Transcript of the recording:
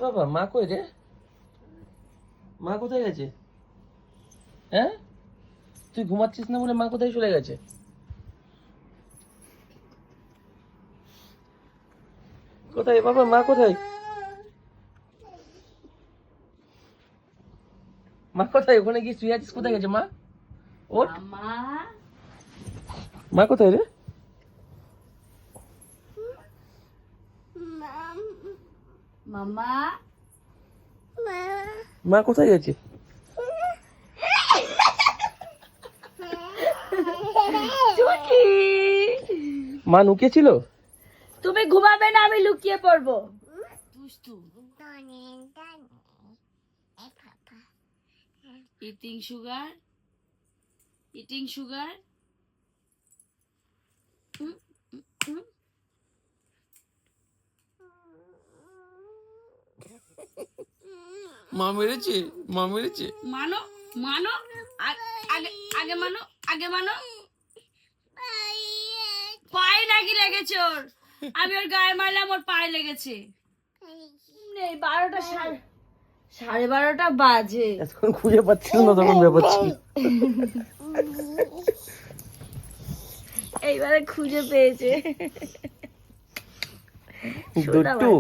বাবা মা কই রে? মা কোথায় গেছে? হ্যাঁ, তুই ঘুমাচ্ছিস না বলে মা কোথায় চলে গেছে? কোথায় বাবা, মা কোথায়? মা কোথায়? ওখানে গিয়ে শুয়ে আছিস, কোথায় গেছে মা? ওঠ, মা কোথায় রে? মামা মা কোথায় গেছে? মা লুকিয়েছিল? তুমি ঘুমাবে না, আমি লুকিয়ে পড়বো। Eating sugar, eating sugar. মা মেরেছে, মা মেরেছে। মানো মানো, আগে আগে মানো, আগে মানো। পায়ে নাকি লেগেছে ওর? আমি ওর গায়ে মারলাম, ওর পায়ে লেগেছে। নেই, 12টা 12:30 বাজে। এখন খুঁজে পাচ্ছিল না, তখন ব্যাপার ছিল। এইবারে খুঁজে পেয়েছে। দুট্টু।